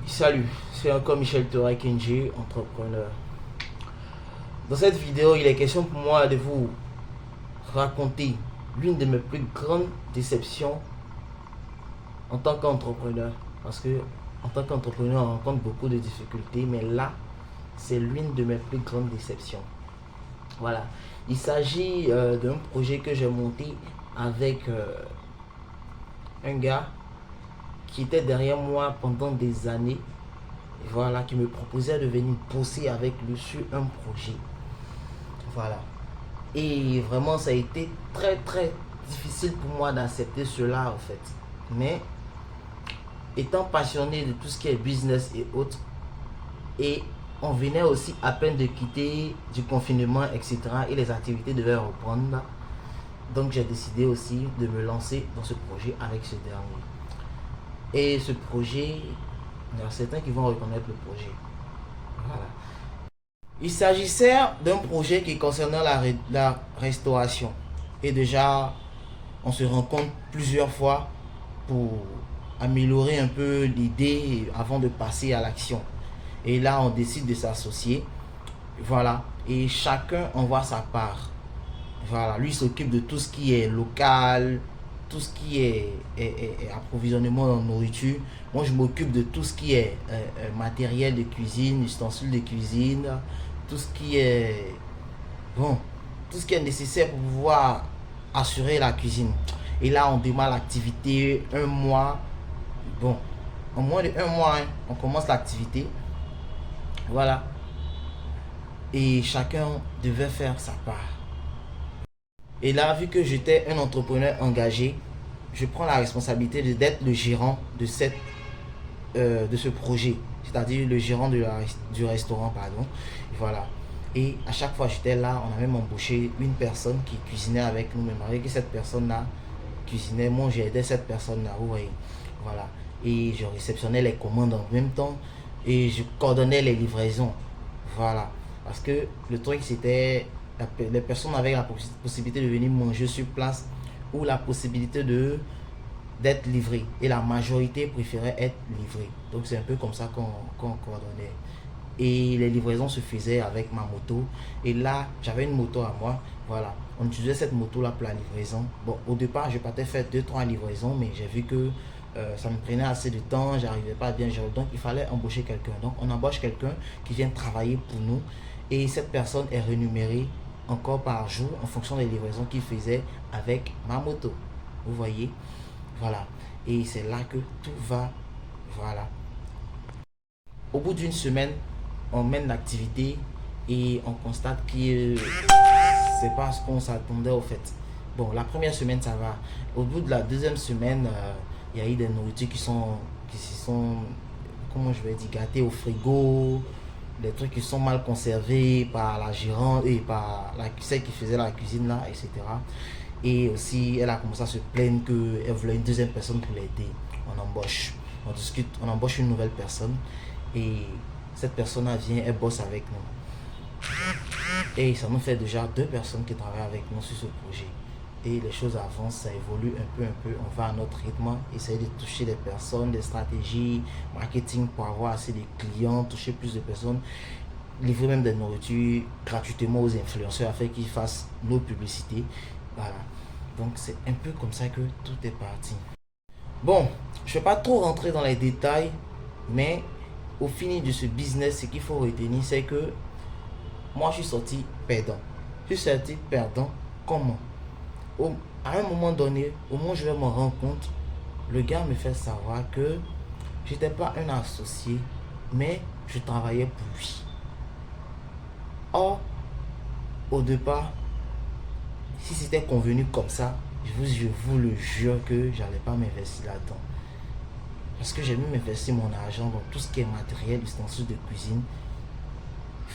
Salut, c'est encore Michel Torre Kenji, entrepreneur. Dans cette vidéo, il est question pour moi de vous raconter l'une de mes plus grandes déceptions en tant qu'entrepreneur. Parce que en tant qu'entrepreneur, on rencontre beaucoup de difficultés, mais là, c'est l'une de mes plus grandes déceptions. Voilà. Il s'agit d'un projet que j'ai monté avec un gars qui était derrière moi pendant des années. Voilà, qui me proposait de venir bosser avec lui sur un projet. Voilà. Et vraiment, ça a été très très difficile pour moi d'accepter cela en fait. Mais étant passionné de tout ce qui est business et autres, et on venait aussi à peine de quitter du confinement, etc. Et les activités devaient reprendre. Donc j'ai décidé aussi de me lancer dans ce projet avec ce dernier. Et ce projet, il y a certains qui vont reconnaître le projet. Voilà. Il s'agissait d'un projet qui concernait la restauration. Et déjà, on se rencontre plusieurs fois pour améliorer un peu l'idée avant de passer à l'action. Et là, on décide de s'associer. Voilà. Et chacun envoie sa part. Voilà. Lui s'occupe de tout ce qui est local, tout ce qui est approvisionnement en nourriture. Moi, je m'occupe de tout ce qui est matériel de cuisine, ustensiles de cuisine, tout ce qui est bon, tout ce qui est nécessaire pour pouvoir assurer la cuisine. Et là, on démarre l'activité un mois. Bon, en moins de un mois, hein, on commence l'activité. Voilà. Et chacun devait faire sa part. Et là, vu que j'étais un entrepreneur engagé, je prends la responsabilité d'être le gérant de ce projet, c'est-à-dire le gérant du restaurant, pardon. Voilà. Et à chaque fois j'étais là, on a même embauché une personne qui cuisinait avec nous, même avec cette personne-là cuisinait, moi j'aidais cette personne-là, vous voyez. Voilà. Et je réceptionnais les commandes en même temps et je coordonnais les livraisons. Voilà. Parce que le truc c'était les personnes avaient la possibilité de venir manger sur place ou la possibilité d'être livré. Et la majorité préférait être livré. Donc c'est un peu comme ça qu'on coordonnait. Et les livraisons se faisaient avec ma moto. Et là, j'avais une moto à moi. Voilà. On utilisait cette moto-là pour la livraison. Bon, au départ, je partais faire 2-3 livraisons, mais j'ai vu que ça me prenait assez de temps, j'arrivais pas à bien gérer. Donc, il fallait embaucher quelqu'un. Donc, on embauche quelqu'un qui vient travailler pour nous. Et cette personne est rémunérée encore par jour en fonction des livraisons qu'il faisait avec ma moto. Vous voyez? Voilà. Et c'est là que tout va. Voilà. Au bout d'une semaine, on mène l'activité et on constate que c'est pas ce qu'on s'attendait au fait. Bon, la première semaine, ça va. Au bout de la deuxième semaine, il y a eu des nourritures qui se sont, comment je vais dire, gâtées au frigo, des trucs qui sont mal conservés par la gérante et par celle qui faisait la cuisine là, etc. Et aussi, elle a commencé à se plaindre qu'elle voulait une deuxième personne pour l'aider. On embauche, on discute, on embauche une nouvelle personne et cette personne-là vient, elle bosse avec nous. Et ça nous fait déjà 2 personnes qui travaillent avec nous sur ce projet. Et les choses avancent, ça évolue un peu. On va à notre rythme, essayer de toucher des personnes, des stratégies, marketing pour avoir assez de clients, toucher plus de personnes, livrer même des nourritures gratuitement aux influenceurs afin qu'ils fassent nos publicités. Voilà. Donc c'est un peu comme ça que tout est parti. Bon, je ne vais pas trop rentrer dans les détails, mais au fini de ce business, ce qu'il faut retenir, c'est que moi, je suis sorti perdant. Je suis sorti perdant comment? À un moment donné, au moment où je vais me rendre compte, le gars me fait savoir que je n'étais pas un associé, mais je travaillais pour lui. Or, au départ, si c'était convenu comme ça, je vous le jure que j'allais pas m'investir là-dedans. Parce que j'ai même investi mon argent dans tout ce qui est matériel, ustensiles de cuisine,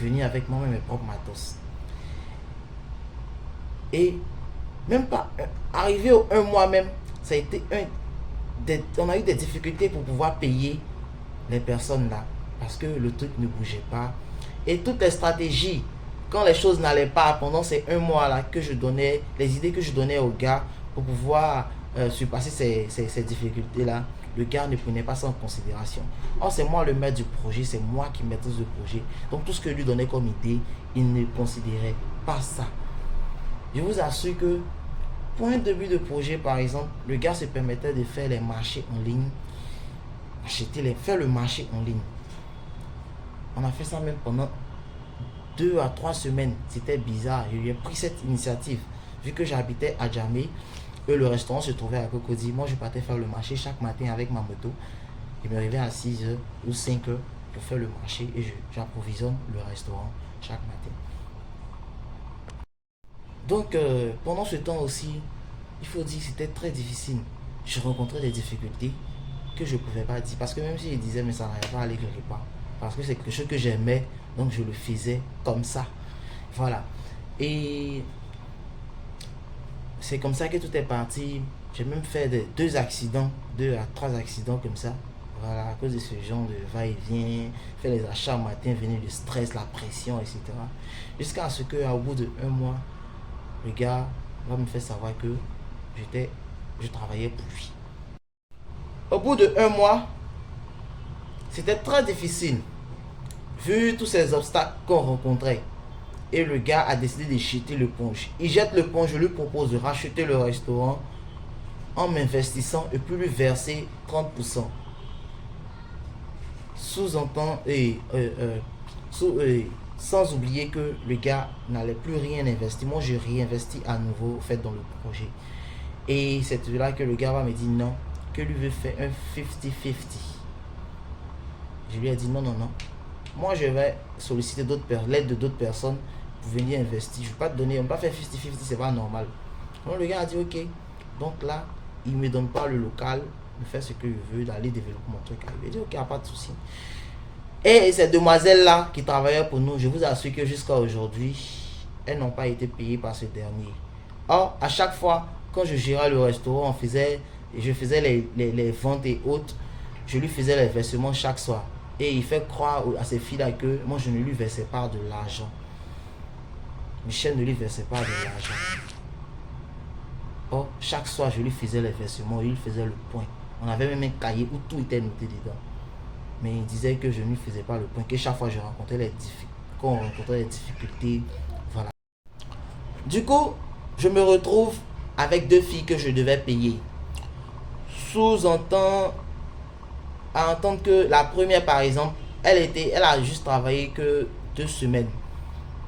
venir avec moi-même mes propres matos. Et même pas arrivé au un mois même, ça a été on a eu des difficultés pour pouvoir payer les personnes là parce que le truc ne bougeait pas. Et toutes les stratégies, quand les choses n'allaient pas pendant ces un mois là que je donnais, les idées que je donnais aux gars pour pouvoir surpasser ces difficultés-là, le gars ne prenait pas ça en considération. Or, c'est moi le maître du projet, c'est moi qui maîtrise le projet. Donc, tout ce que lui donnait comme idée, il ne considérait pas ça. Je vous assure que pour un début de projet, par exemple, le gars se permettait de faire les marchés en ligne, faire le marché en ligne. On a fait ça même pendant 2 à 3 semaines. C'était bizarre. J'ai pris cette initiative. Vu que j'habitais à Djamé, et le restaurant se trouvait à Cocody. Moi, je partais faire le marché chaque matin avec ma moto. Je me réveillais à 6h ou 5h pour faire le marché et j'approvisionne le restaurant chaque matin. Donc, pendant ce temps aussi, il faut dire que c'était très difficile. Je rencontrais des difficultés que je ne pouvais pas dire. Parce que même si je disais, mais ça n'allait pas aller quelque part. Parce que c'est quelque chose que j'aimais, donc je le faisais comme ça. Voilà. Et c'est comme ça que tout est parti. J'ai même fait 2 accidents, 2 à 3 accidents comme ça. Voilà, à cause de ce genre de va-et-vient, faire les achats au matin, venir le stress, la pression, etc. Jusqu'à ce qu'au bout de 1 mois, le gars va me faire savoir que je travaillais pour lui. Au bout de 1 mois, c'était très difficile, vu tous ces obstacles qu'on rencontrait. Et le gars a décidé de jeter l'éponge. Il jette l'éponge, je lui propose de racheter le restaurant en m'investissant et puis lui verser 30%. Sous-entend sans oublier que le gars n'allait plus rien investir. Moi, je réinvestis à nouveau fait dans le projet. Et c'est là que le gars va me dire non, que lui veut faire un 50-50. Je lui ai dit non. Moi, je vais solliciter l'aide de d'autres personnes pour venir investir. Je ne vais pas te donner, on ne va pas faire 50-50, c'est pas normal. Donc le gars a dit ok. Donc là, il ne me donne pas le local, de faire ce que je veux, d'aller développer mon truc. Il dit ok, il n'y a pas de souci. Et ces demoiselles-là qui travaillaient pour nous, je vous assure que jusqu'à aujourd'hui, elles n'ont pas été payées par ce dernier. Or, à chaque fois, quand je gérais le restaurant, je faisais les ventes et autres, je lui faisais les versements chaque soir. Et il fait croire à ces filles-là que moi, je ne lui versais pas de l'argent. Michel ne lui versait pas de l'argent. Or, chaque soir, je lui faisais les versements et il faisait le point. On avait même un cahier où tout était noté dedans. Mais il disait que je ne lui faisais pas le point, que chaque fois, quand on rencontrait les difficultés, voilà. Du coup, je me retrouve avec 2 filles que je devais payer. Sous-entend à entendre que la première, par exemple, elle a juste travaillé que 2 semaines.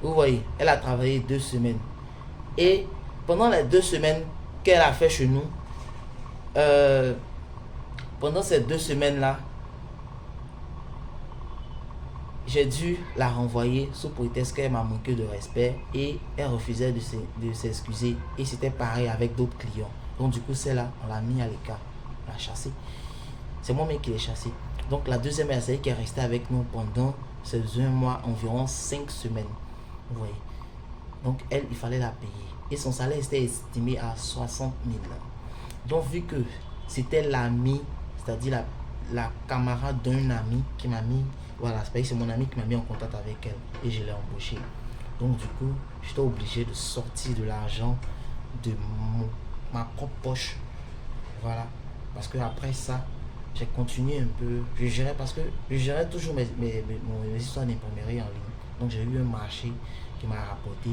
Vous voyez, elle a travaillé 2 semaines. Et pendant les 2 semaines qu'elle a fait chez nous, pendant ces 2 semaines-là, j'ai dû la renvoyer sous prétexte qu'elle m'a manqué de respect et elle refusait de s'excuser. Et c'était pareil avec d'autres clients. Donc du coup, celle-là, on l'a mis à l'écart, on l'a chassée. C'est moi-même qui l'ai chassée. Donc la deuxième, c'est elle qui est restée avec nous pendant ces 1 mois, environ 5 semaines. Vous voyez. Donc elle, il fallait la payer. Et son salaire était estimé à 60 000. Donc vu que c'était l'ami, c'est-à-dire la camarade d'un ami qui m'a mis, voilà, c'est mon ami qui m'a mis en contact avec elle et je l'ai embauché. Donc du coup, j'étais obligé de sortir de l'argent de ma propre poche. Voilà. Parce que après ça, j'ai continué un peu. Je gérais parce que je gérais toujours mes histoires d'imprimerie en ligne. Donc j'ai eu un marché qui m'a rapporté.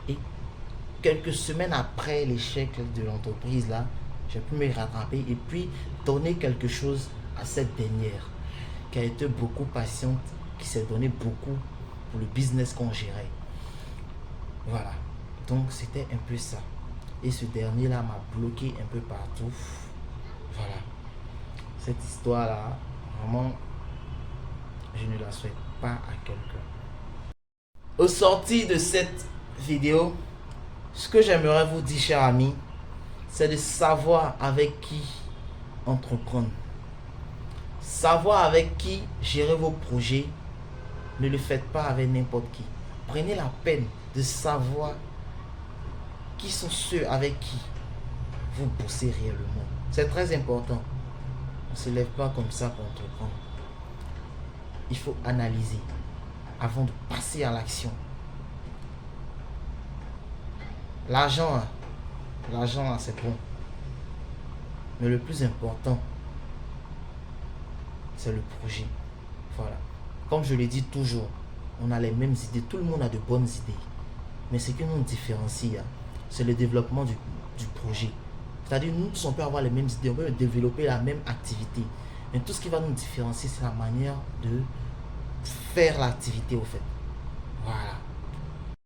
Et quelques semaines après l'échec de l'entreprise là, j'ai pu me rattraper et puis donner quelque chose à cette dernière qui a été beaucoup patiente, qui s'est donné beaucoup pour le business qu'on gérait. Voilà. Donc c'était un peu ça. Et ce dernier là m'a bloqué un peu partout. Voilà. Cette histoire là, vraiment, je ne la souhaite pas à quelqu'un. Au sorti de cette vidéo, ce que j'aimerais vous dire, chers amis, c'est de savoir avec qui entreprendre. Savoir avec qui gérer vos projets. Ne le faites pas avec n'importe qui. Prenez la peine de savoir qui sont ceux avec qui vous bossez réellement. C'est très important. On ne se lève pas comme ça pour entreprendre. Il faut analyser avant de passer à l'action. L'argent, c'est bon. Mais le plus important, c'est le projet. Voilà. Comme je le dis toujours, on a les mêmes idées. Tout le monde a de bonnes idées. Mais ce qui nous différencie, c'est le développement du projet. C'est-à-dire, nous tous, on peut avoir les mêmes idées, on peut développer la même activité. Mais tout ce qui va nous différencier, c'est la manière de faire l'activité, au fait. Voilà.